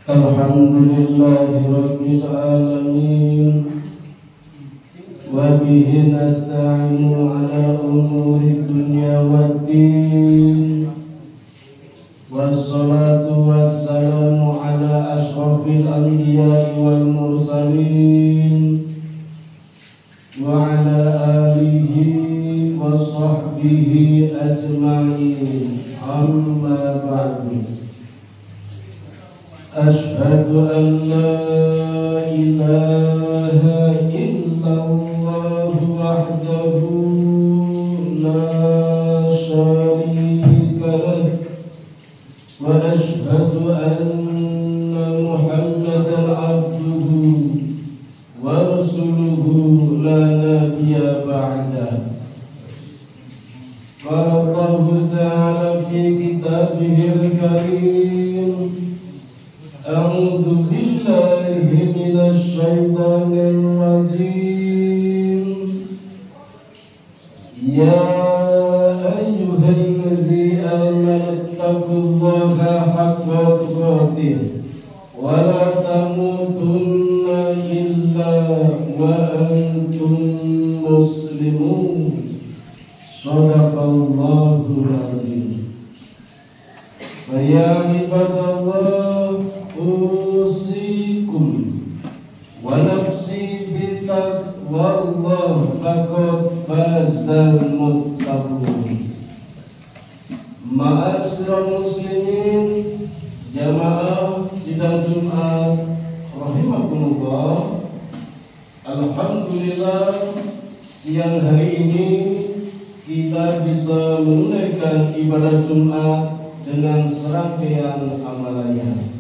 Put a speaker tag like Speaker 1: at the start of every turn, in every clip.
Speaker 1: Alhamdulillahi Rabbil Alamin. Wa bihi nasta'inu ala umuri dunya waddin. Wassalatu wassalamu ala ashrafil anbiya'i wal mursalin. Wa ala alihi wa sahbihi ajma'in. Amma ba'du. Ashhadu an la ilaha illallah wahdahu la syarika lah wa ashhadu anna Muhammadan abduhu wa rasuluhu la nabiyya ba'dah. Qala Allah ta'ala fi kitabihil karim. A'udzu billahi minasy syaithanir rajim. Ya ayyuhalladzina amanu taqullaha haqqa tuqatih wa la tamutunna illa wa antum muslimun. Shadaqallahul adzim. Ya ibadallah, usikum wa nafsi bitaqwallah faqad fazal muttaqun. Ma'asyiral muslimin, jamaah sidang Jumat rahimakumullah. Alhamdulillah, siang hari ini kita bisa menunaikan ibadah Jumat dengan serangkaian amalannya.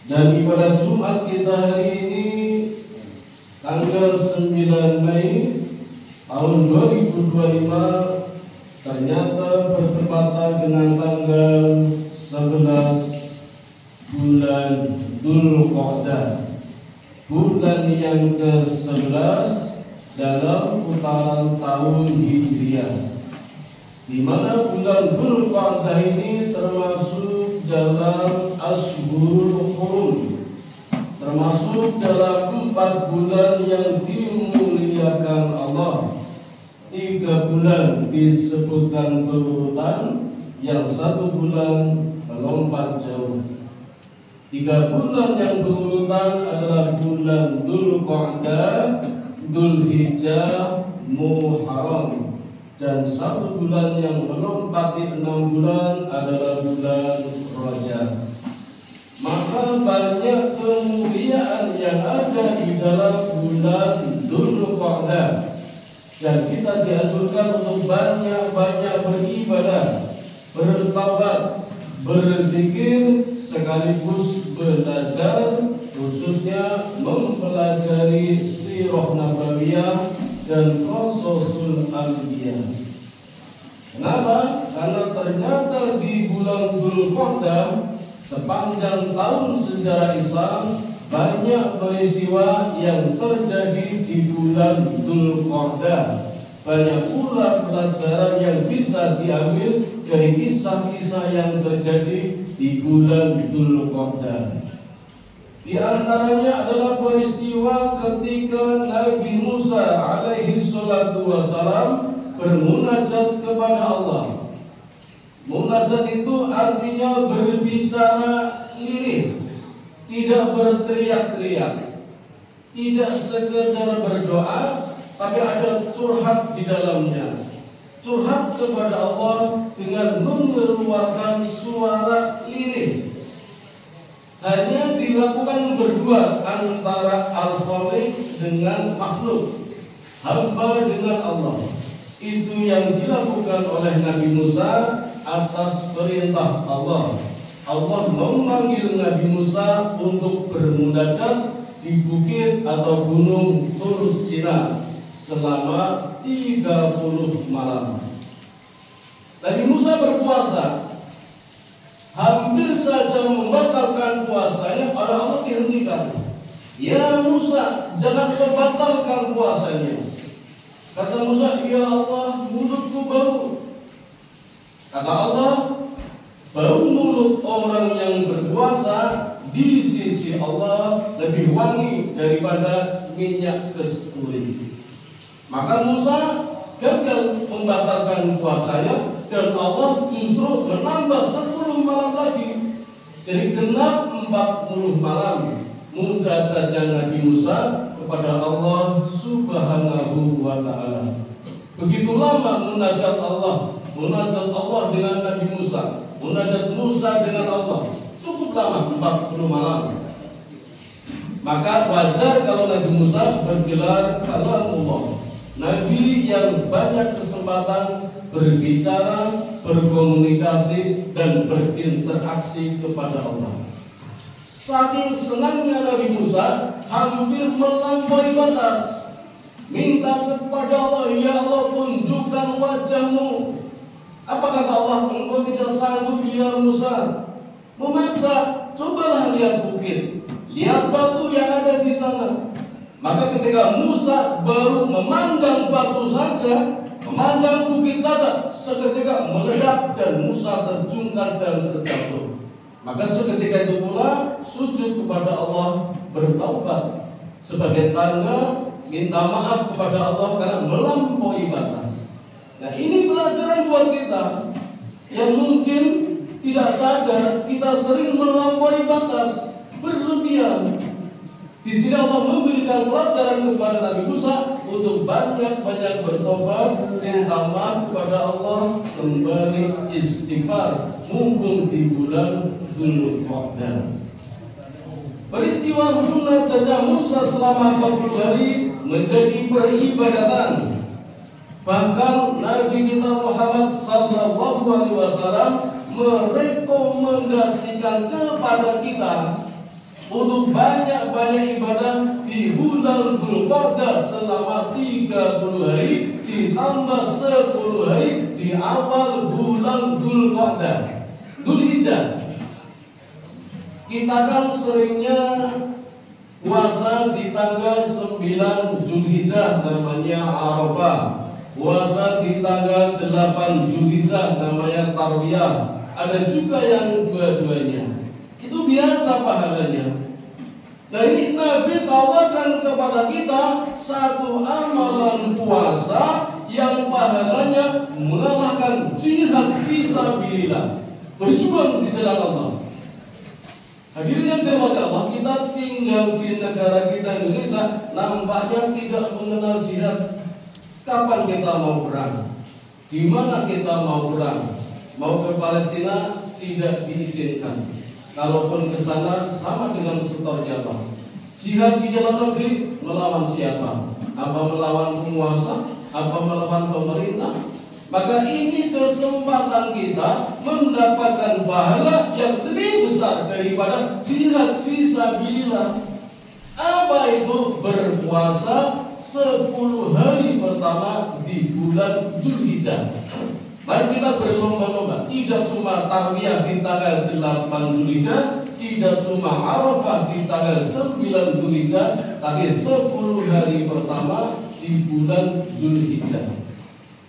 Speaker 1: Dan ibadah Jumat kita hari ini tanggal 9 Mei tahun 2025 ternyata bertepatan dengan tanggal 11 bulan Dzulqa'dah, bulan yang ke-11 dalam putaran tahun Hijriah, di mana bulan Dzulqa'dah ini termasuk dalam Ashhurul Hurum, termasuk dalam 4 bulan yang dimuliakan Allah. 3 bulan disebutkan berurutan, yang 1 bulan melompat jauh. 3 bulan yang berurutan adalah bulan Dzulqa'dah, Dzulhijjah, Muharram. Dan 1 bulan yang melompati 6 bulan adalah bulan Rajab. Maka banyak kemuliaan yang ada di dalam bulan Dzulqa'dah, dan kita dianjurkan untuk banyak-banyak beribadah, bertaubat, berzikir, sekaligus belajar, khususnya mempelajari sirah nabawiyah dan qasasul anbiya. Kenapa? Karena ternyata di bulan Dzulqa'dah sepanjang tahun sejarah Islam banyak peristiwa yang terjadi di bulan Dzulqa'dah. Banyak pula pelajaran yang bisa diambil dari kisah-kisah yang terjadi di bulan Dzulqa'dah. Di antaranya adalah peristiwa ketika Nabi Musa alaihi salatu wassalam bermunajat kepada Allah. Munajat itu artinya berbicara lirih, tidak berteriak-teriak, tidak sekedar berdoa, tapi ada curhat di dalamnya. Curhat kepada Allah dengan mengeluarkan suara lirih. Hanya dilakukan berdua antara al-khaliq dengan makhluk, hamba dengan Allah. Itu yang dilakukan oleh Nabi Musa atas perintah Allah. Allah memanggil Nabi Musa untuk bermunajat di bukit atau gunung Tur Sina selama 30 malam. Nabi Musa berpuasa. Hampir saja membatalkan puasanya, pada Allah dihentikan. Ya Musa, jangan kau batalkan puasanya. Kata Musa, ya Allah, mulutku bau. Kata Allah, bau mulut orang yang berpuasa di sisi Allah lebih wangi daripada minyak kasturi. Maka Musa gagal membatalkan puasanya dan Allah justru menambah 10 malam lagi. Jadi genap 40 malam munajatnya Nabi Musa kepada Allah Subhanahu wa Ta'ala. Begitu lama munajat Allah dengan Nabi Musa, munajat Musa dengan Allah, cukup lama 40 malam. Maka wajar kalau Nabi Musa bergelar kalamullah, Nabi yang banyak kesempatan berbicara, berkomunikasi, dan berinteraksi kepada Allah. Saking senangnya Nabi Musa, hampir melampaui batas. Minta kepada Allah, ya Allah tunjukkan wajahmu. Apa kata Allah? Engkau tidak sanggup ya Musa. Memaksa, cobalah lihat bukit, lihat batu yang ada di sana. Maka ketika Musa baru memandang batu saja, memandang bukit saja, seketika meledak dan Musa terjungkal dan terjatuh. Maka seketika itu pula sujud kepada Allah, bertaubat sebagai tanda minta maaf kepada Allah karena melampaui batas. Nah, ini pelajaran buat kita yang mungkin tidak sadar kita sering melampaui batas, berlebihan. Di sini Allah memberikan pelajaran kepada Nabi Musa untuk banyak-banyak bertobat, minta maaf kepada Allah, sembari istighfar, mumpung di bulan Dzulqa'dah. Peristiwa munajatnya Musa selama 40 hari menjadi peribadatan. Bahkan Nabi kita Muhammad sallallahu alaihi wasallam merekomendasikan kepada kita untuk banyak-banyak ibadah di bulan Dzulqa'dah selama 30 hari ditambah 10 hari di awal bulan Dzulqa'dah, Dzulhijjah. Kita kan seringnya puasa di tanggal 9 Dzulhijjah namanya Arafah. Puasa di tanggal 8 Dzulhijjah namanya Tarwiyah. Ada juga yang dua-duanya. Itu biasa pahalanya. Nah, ini Nabi tawarkan kepada kita satu amalan puasa yang pahalanya mengalahkan jihad fisabilillah, berjuang di jalan Allah. Hadirin yang dirahmati Allah, kita tinggal di negara kita Indonesia, nampaknya tidak mengenal jihad. Kapan kita mau perang? Di mana kita mau perang? Mau ke Palestina tidak diizinkan. Kalaupun ke sana sama dengan setornya Pak. Jihad di dalam negeri melawan siapa? Apa melawan penguasa? Apa melawan pemerintah? Maka ini kesempatan kita mendapatkan pahala yang lebih besar daripada jihad fisabilillah. Apa itu? Berpuasa 10 hari pertama di bulan Dzulhijjah. Mari kita berlomba-lomba, tidak cuma Tarwiyah di tanggal 8 Dzulhijjah, tidak cuma Arafah di tanggal 9 Dzulhijjah, tapi 10 hari pertama di bulan Dzulhijjah.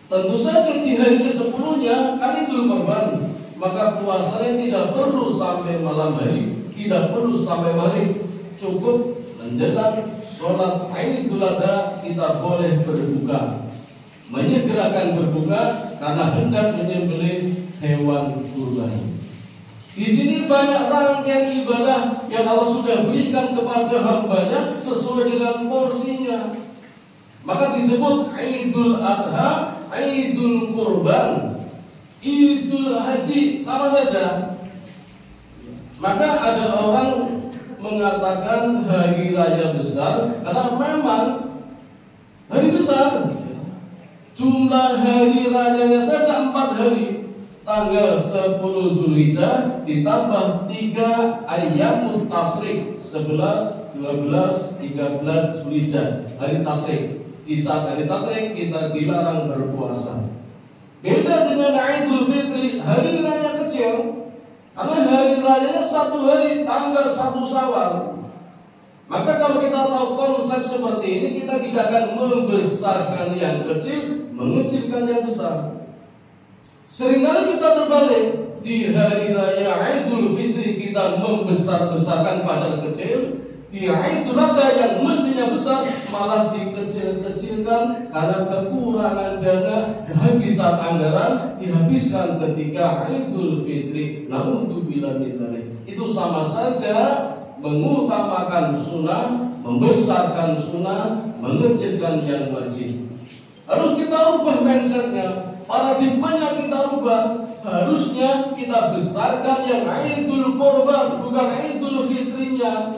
Speaker 1: Tentu saja di hari ke-10-nya kan Idul Kurban, maka puasanya tidak perlu sampai malam hari, tidak perlu sampai maghrib, cukup menjelang sholat Idul Adha kita boleh berbuka, menyegerakan berbuka karena hendak menyembelih hewan kurban. Di sini banyak rangkaian ibadah yang Allah sudah berikan kepada hambanya sesuai dengan porsinya. Maka disebut Idul Adha, Idul Kurban, Idul Haji, sama saja. Maka ada orang mengatakan hari raya besar karena memang hari besar. Jumlah hari rayanya saja 4 hari. Tanggal 10 Dzulhijjah ditambah 3 ayyamut tasyrik, 11, 12, 13 Dzulhijjah, hari tasyrik. Di saat hari tasyrik kita dilarang berpuasa. Beda dengan Idul Fitri, hari raya kecil. Karena hari rayanya 1 hari, tanggal 1 Syawal. Maka kalau kita tahu konsep seperti ini, kita tidak akan membesarkan yang kecil, mengecilkan yang besar. Seringkali kita terbalik. Di hari raya Idul Fitri kita kita membesar-besarkan padahal kecil. Di Idul Adha yang mestinya besar malah dikecil-kecilkan karena kekurangan dana, kehabisan anggaran dihabiskan ketika Idul Fitri. Naudzubillah min dzalik. Itu sama saja mengutamakan sunnah, membesarkan sunnah, mengecilkan yang wajib. Harus kita ubah mindsetnya, paradigmanya kita ubah. Harusnya kita besarkan yang Idul Qurban, bukan Idul Fitrinya.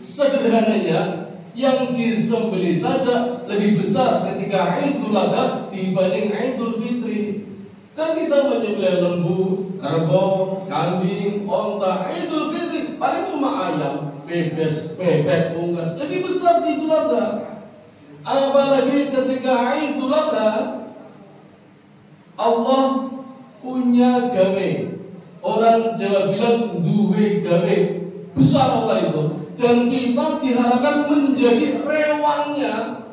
Speaker 1: Sederhananya yang disembelih saja lebih besar ketika Idul Adha dibanding Idul Fitri. Kan kita menyembelih lembu, kerbau, kambing, onta. Idul Fitri paling cuma ayam, bebek, unggas. Lebih besar di Idul Adha. Apalagi ketika Idul Adha Allah punya gawe. Orang Jawa bilang duwe gawe. Besar Allah itu, dan kita diharapkan menjadi rewangnya.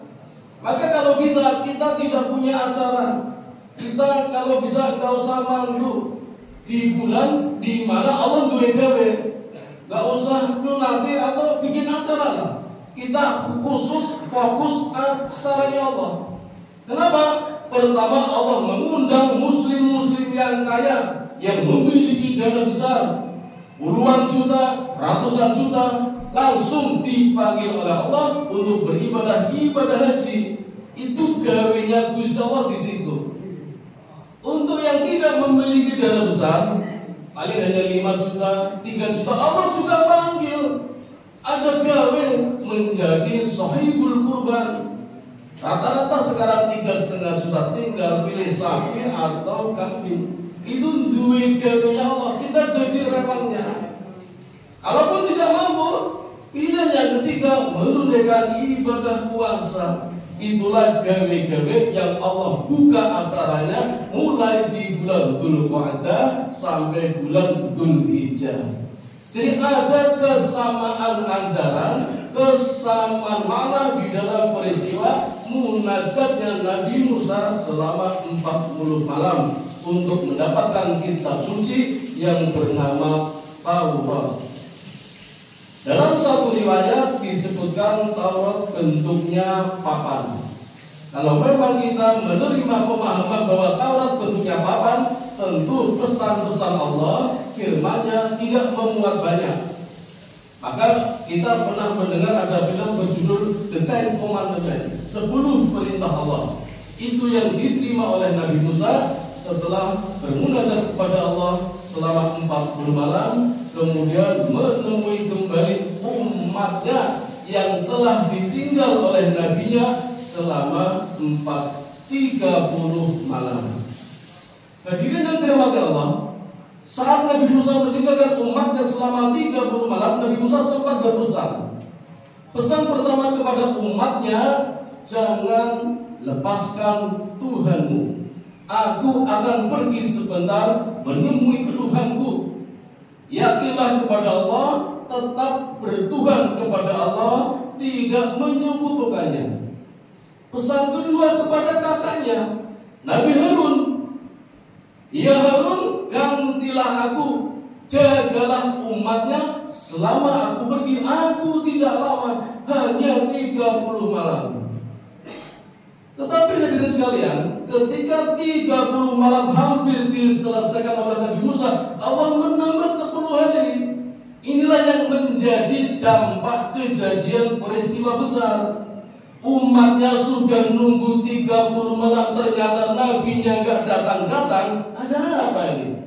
Speaker 1: Maka kalau bisa kita tidak punya acara, kita kalau bisa gak usah mandu di bulan di mana Allah duwe gawe, gak usah nanti atau bikin acara lah. Kita khusus fokus acaranya Allah. Kenapa? Pertama, Allah mengundang muslim-muslim yang kaya, yang memiliki dana besar, puluhan juta, ratusan juta, langsung dipanggil oleh Allah untuk beribadah haji. Itu gawenya Gusti Allah di situ. Untuk yang tidak memiliki dana besar, paling hanya 5 juta, 3 juta, Allah juga panggil. Ada gawe menjadi sahibul kurban. Rata-rata sekarang 3,5 juta, tinggal pilih sapi atau kambing. Itu duit gawenya Allah, kita jadi rewangnya. Kalaupun tidak mampu, pilihan yang ketiga menunaikan ibadah puasa. Itulah gawe-gawe yang Allah buka acaranya mulai di bulan Dzulqa'dah sampai bulan Dzulhijjah. Jadi ada kesamaan ajaran, kesamaan makna di dalam peristiwa munajatnya Nabi Musa selama 40 malam untuk mendapatkan kitab suci yang bernama Taurat. Dalam satu riwayat disebutkan Taurat bentuknya papan. Kalau memang kita menerima pemahaman bahwa Taurat bentuknya papan, tentu pesan-pesan Allah, firman-Nya tidak memuat banyak. Maka kita pernah mendengar ada film berjudul The Ten Commandments, 10 perintah Allah. Itu yang diterima oleh Nabi Musa setelah bermunajat kepada Allah selama 40 malam, kemudian menemui kembali umatnya yang telah ditinggal oleh nabinya selama 30 malam. Hadirin yang dirahmati Allah, saat Nabi Musa meninggalkan umatnya selama 30 malam, Nabi Musa sempat berpesan. Pesan pertama kepada umatnya, jangan lepaskan Tuhanmu. Aku akan pergi sebentar menemui Tuhanku. Yakinlah kepada Allah, tetap bertuhan kepada Allah, tidak menyekutukannya. Pesan kedua kepada kakaknya, Nabi Harun. Ya Harun, gantilah aku, jagalah umatnya selama aku pergi. Aku tidak lama, hanya 30 malam. Tetapi hadirin sekalian, ketika 30 malam hampir diselesaikan oleh Nabi Musa, Allah menambah 10 hari. Inilah yang menjadi dampak kejadian peristiwa besar. Umatnya sudah nunggu 30 malam, ternyata nabinya gak datang-datang. Ada apa ini?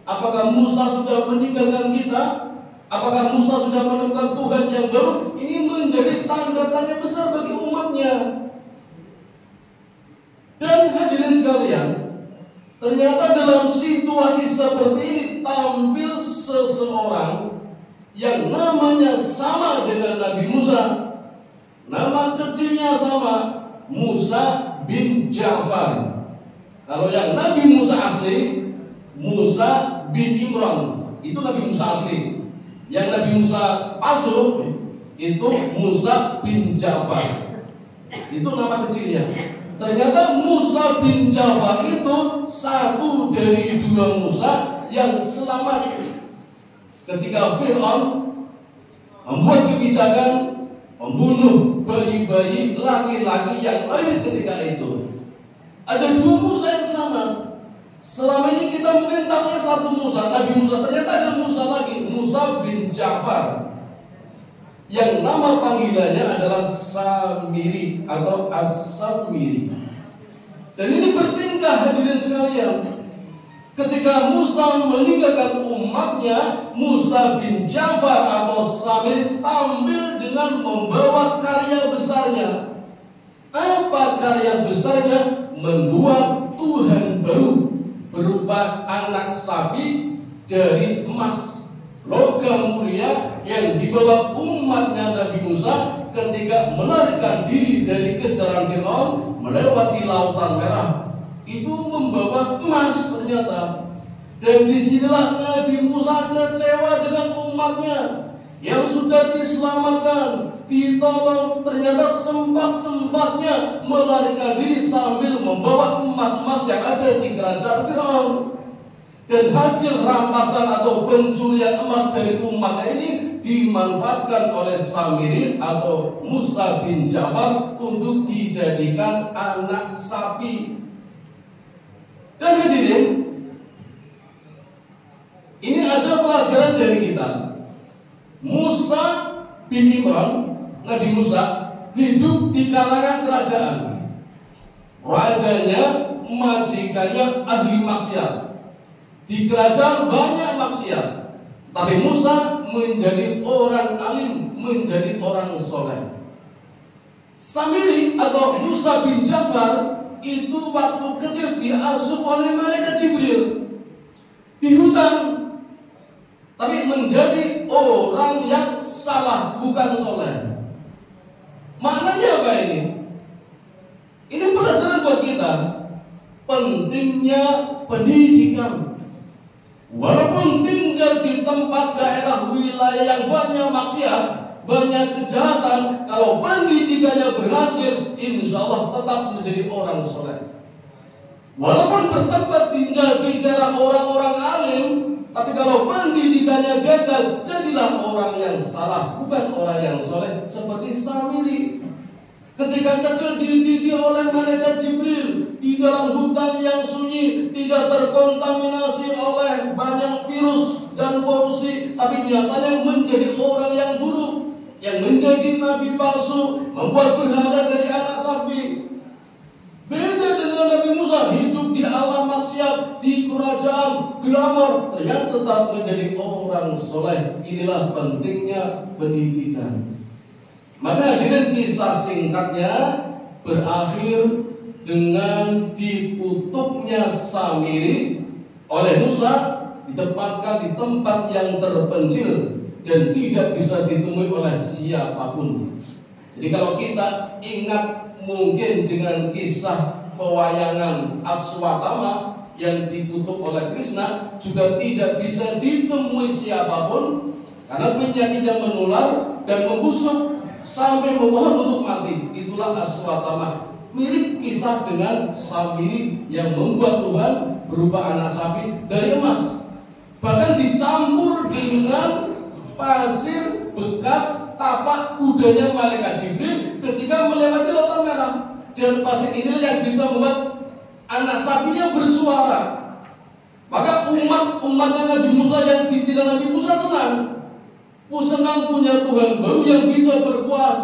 Speaker 1: Apakah Musa sudah meninggalkan kita? Apakah Musa sudah menemukan Tuhan yang baru? Ini menjadi tanda tanya besar bagi umatnya. Dan hadirin sekalian, ternyata dalam situasi seperti ini tampil seseorang yang namanya sama dengan Nabi Musa. Nama kecilnya sama, Musa bin Ja'far. Kalau yang Nabi Musa asli, Musa bin Imran, itu Nabi Musa asli. Yang Nabi Musa palsu, itu Musa bin Ja'far. Itu nama kecilnya. ternyata Musa bin Jafar itu satu dari dua Musa yang selamat ketika Fir'aun membuat kebijakan membunuh bayi-bayi laki-laki yang lahir ketika itu. Ada dua Musa yang selamat. Selama ini kita mungkin tahunya satu Musa, Nabi Musa. Ternyata ada Musa lagi, Musa bin Jafar, yang nama panggilannya adalah Samiri atau As-Samiri. Dan ini bertingkah, hadirin sekalian. Ketika Musa meninggalkan umatnya, Musa bin Jafar atau Samiri tampil dengan membawa karya besarnya. Apa karya besarnya? Membuat Tuhan baru berupa anak sapi dari emas, logam mulia yang dibawa umatnya Nabi Musa ketika melarikan diri dari kejaran Fir'aun melewati Lautan Merah. Itu membawa emas ternyata. Dan disinilah Nabi Musa kecewa dengan umatnya yang sudah diselamatkan, ditolong, ternyata sempat-sempatnya melarikan diri sambil membawa emas-emas yang ada di kerajaan Fir'aun. Dan hasil rampasan atau pencurian emas dari umat ini dimanfaatkan oleh Samiri atau Musa bin Jafar untuk dijadikan anak sapi. Dan hadirin, ini aja pelajaran dari kita. Musa bin Imran, Nabi Musa, hidup di kalangan kerajaan. Rajanya, majikannya ahli maksiat. Di kerajaan banyak maksiat, tapi Musa menjadi orang alim, menjadi orang soleh. Samiri atau Musa bin Jafar itu waktu kecil diasuh oleh malaikat Jibril di hutan, tapi menjadi orang yang salah, bukan soleh. Maknanya apa ini? Ini pelajaran buat kita. Pentingnya pendidikan. Walaupun tinggal di tempat daerah wilayah yang banyak maksiat, banyak kejahatan, kalau pendidikannya berhasil, insya Allah tetap menjadi orang soleh. Walaupun bertempat tinggal di daerah orang-orang alim, tapi kalau pendidikannya gagal, jadilah orang yang salah, bukan orang yang soleh. Seperti Samiri, ketika kecil dididik oleh malaikat Jibril di dalam hutan yang sunyi, tidak terkontaminasi oleh banyak virus dan polusi, tapi nyatanya menjadi orang yang buruk, yang menjadi nabi palsu, membuat berhala dari anak sapi. Beda dengan Nabi Musa, hidup di alam maksiat, di kerajaan glamor, ternyata tetap menjadi orang soleh. Inilah pentingnya pendidikan. Maka hadirin, kisah singkatnya berakhir dengan dikutupnya Samiri oleh Musa, ditempatkan di tempat yang terpencil dan tidak bisa ditemui oleh siapapun. Jadi kalau kita ingat mungkin dengan kisah pewayangan Aswatama yang dikutuk oleh Krishna, juga tidak bisa ditemui siapapun karena penyakitnya menular dan membusuk sampai memohon untuk mati. Itulah Aswatama. Mirip kisah dengan Samiri yang membuat Tuhan berupa anak sapi dari emas, bahkan dicampur dengan pasir bekas tapak kudanya malaikat Jibril ketika melewati Lautan Merah. Dan pasir ini yang bisa membuat anak sapinya bersuara. Maka umatnya Nabi Musa yang ditinggal Nabi Musa senang. Senang punya Tuhan baru yang bisa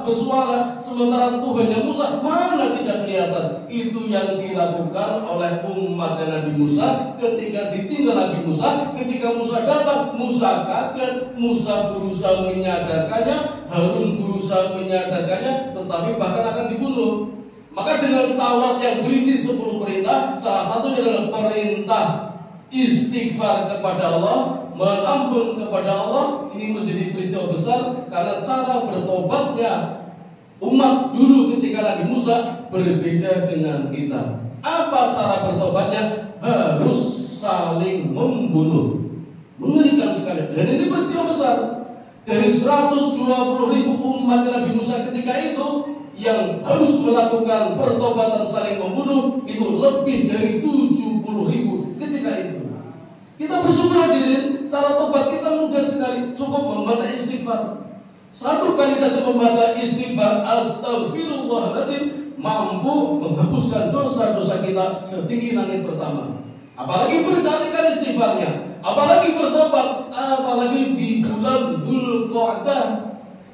Speaker 1: bersuara, sementara Tuhannya Musa mana tidak kelihatan. Itu yang dilakukan oleh umatnya Nabi Musa ketika ditinggal Nabi Musa. Ketika Musa datang, Musa kaget, Musa berusaha menyadarkannya, Harun berusaha menyadarkannya, tetapi bahkan akan dibunuh. Maka dengan Taurat yang berisi 10 perintah, salah satunya adalah perintah istighfar kepada Allah, mohon ampun kepada Allah. Ini menjadi peristiwa besar karena cara bertobatnya umat dulu ketika Nabi Musa berbeda dengan kita. Apa cara bertobatnya? Harus saling membunuh. Mengerikan sekali. Dan ini peristiwa besar. Dari 120.000 umat Nabi Musa ketika itu, yang harus melakukan pertobatan saling membunuh itu lebih dari 70.000 ketika itu. Kita bersyukur hadirin, cara tobat kita mudah sekali, cukup membaca istighfar. Satu kali saja membaca istighfar, astagfirullahaladzim, mampu menghapuskan dosa-dosa kita setinggi langit pertama. Apalagi berkali-kali istighfarnya, apalagi bertobat, apalagi di bulan Dzulqa'dah.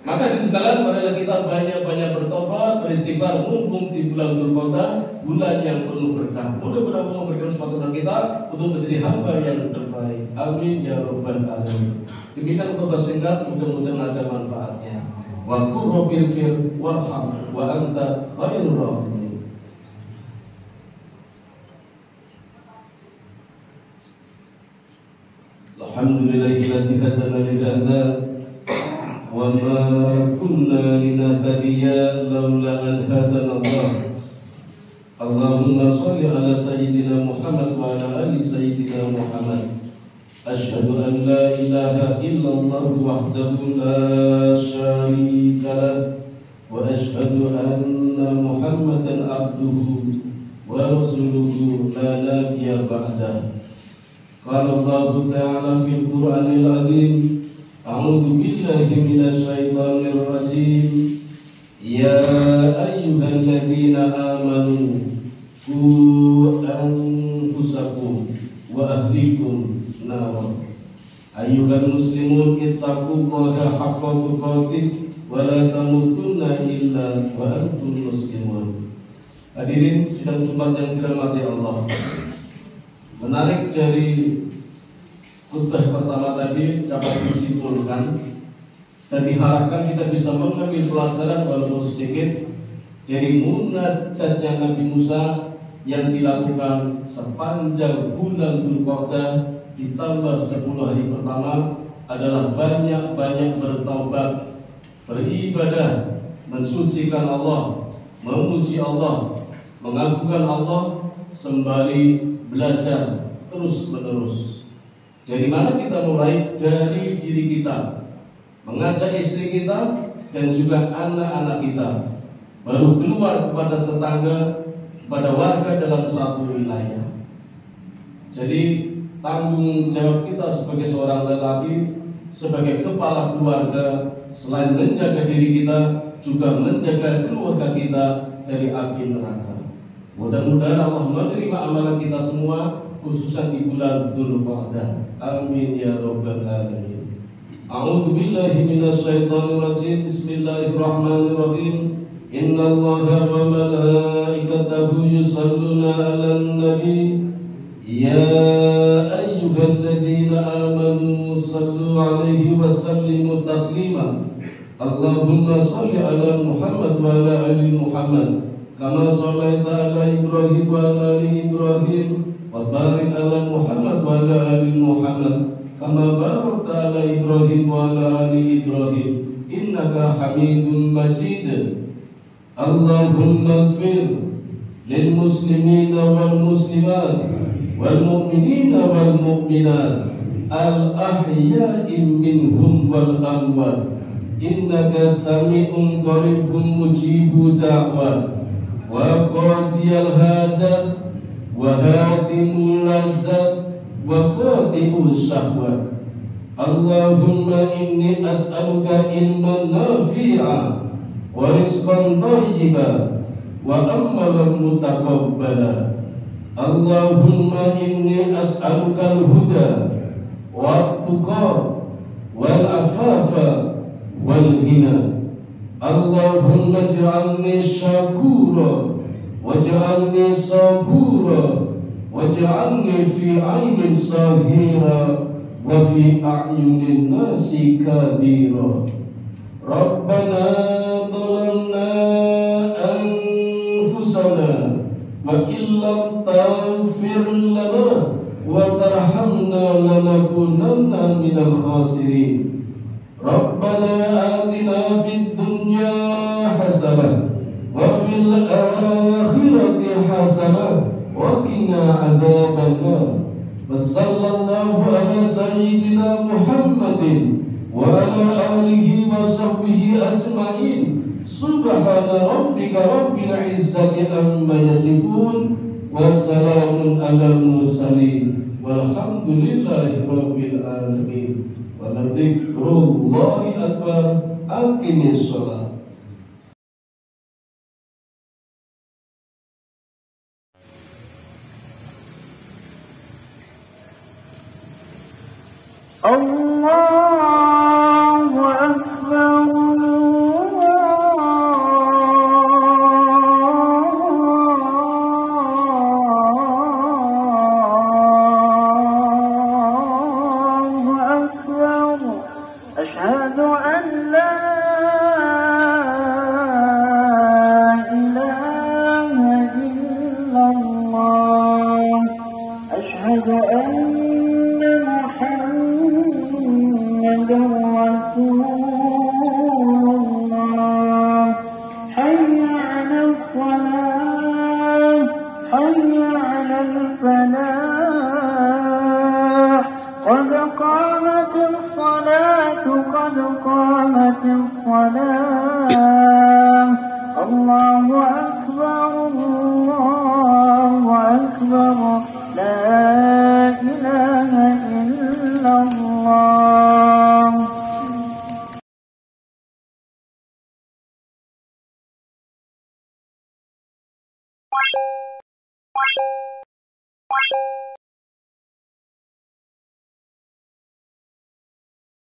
Speaker 1: Maka di sekalian marilah kita banyak-banyak bertobat, beristighfar mumpung di bulan Dzulqa'dah, bulan yang penuh berkah. Mudah-mudahan Allah memberikan kesempatan kita untuk menjadi hamba yang terbaik. Amin ya rabbal alamin. Demikian khutbah singkat, mudah-mudahan ada manfaatnya. Wa qur rabbil fir warham wa anta khairur rahimin. Alhamdulillahilladzi hadana li hadza wa ma kunna linahtadiya laula an hadana Allah. Allahumma shalli ala sayyidina Muhammad wa ala ali sayyidina Muhammad. Asyhadu an la ilaha illallah wahdahu la syarika lah wa asyhadu anna Muhammadan abduhu wa rasuluhu la nabiyya ba'dah. Qala Allah ta'ala fil Qur'anil 'azim, a'udzu billahi minasy syaithanir rajim. Ya ayyuhalladzina amanu qu anfusakum wa ahlikum nar. Ayyuhal muslimun ittaqullaha haqqa tuqatih wa la tamutunna illa wa antum muslimun. Hadirin sidang Jumat yang dirahmati Allah. Menarik dari khutbah pertama tadi dapat disimpulkan dan diharapkan kita bisa mengambil pelajaran walaupun sedikit dari munajatnya Nabi Musa yang dilakukan sepanjang bulan Dzulqa'dah ditambah 10 hari pertama adalah banyak-banyak bertaubat, beribadah, mensucikan Allah, memuji Allah, mengagungkan Allah, sembari belajar terus menerus. Dari mana kita mulai? Dari diri kita, mengajak istri kita dan juga anak-anak kita, baru keluar kepada tetangga, kepada warga dalam satu wilayah. Jadi tanggung jawab kita sebagai seorang lelaki, sebagai kepala keluarga, selain menjaga diri kita, juga menjaga keluarga kita dari api neraka. Mudah-mudahan Allah menerima amalan kita semua, khususnya di bulan Dzulqa'dah. Amin ya rabbal alamin. A'udzu billahi minasy syaithanir rajim. Bismillahirrahmanirrahim. Innallaha wa malaikatahu yusholluna 'alan nabi. Ya ayyuhalladzina amanu shallu 'alaihi wa sallimu taslima. Allahumma shalli 'ala Muhammad wa 'ala ali Muhammad. Kama shallaita ala Ibrahim wa ala ali Ibrahim wa barik ala Muhammad wa ala ali Muhammad kama barakta ala Ibrahim wa ala ali Ibrahim innaka Hamidum Majid. Allahumma ighfir lil muslimina wal muslimat wal mu'minina wal mu'minat al ahya'i minhum wal amwat innaka sami'un qaribun mujibu da'wat wa qadiyal hajat wa hadimul lazat wa qati'ul syahwat. Allahumma inni as'aluka ilman nafi'a wa rizqan thayyiba wa amalan mutaqabbala. Allahumma inni as'aluka al-huda wa tuqa wal afafa wal ghina. Allahumma ij'alni syakura waj'alni sabura waj'alni fi 'ainin sahira wa fi a'yunin nasi kabira. Rabbana dhalamna anfusana wa illam taghfir lana wa tarhamna lanakunanna minal khasirin. Rabbana atina fid dunya hasanah wa fil akhirati hasanah wa qina adzaban nar. Wa sallallahu ala sayyidina Muhammadin wa ala alihi wa sahbihi ajma'in. Subhana rabbika rabbil izzati amma yasifun, wassalamun alal mursalin, walhamdulillahi rabbil alamin. Wa dzikrullahi akbar. Aqimis shalah. Allahu akbar.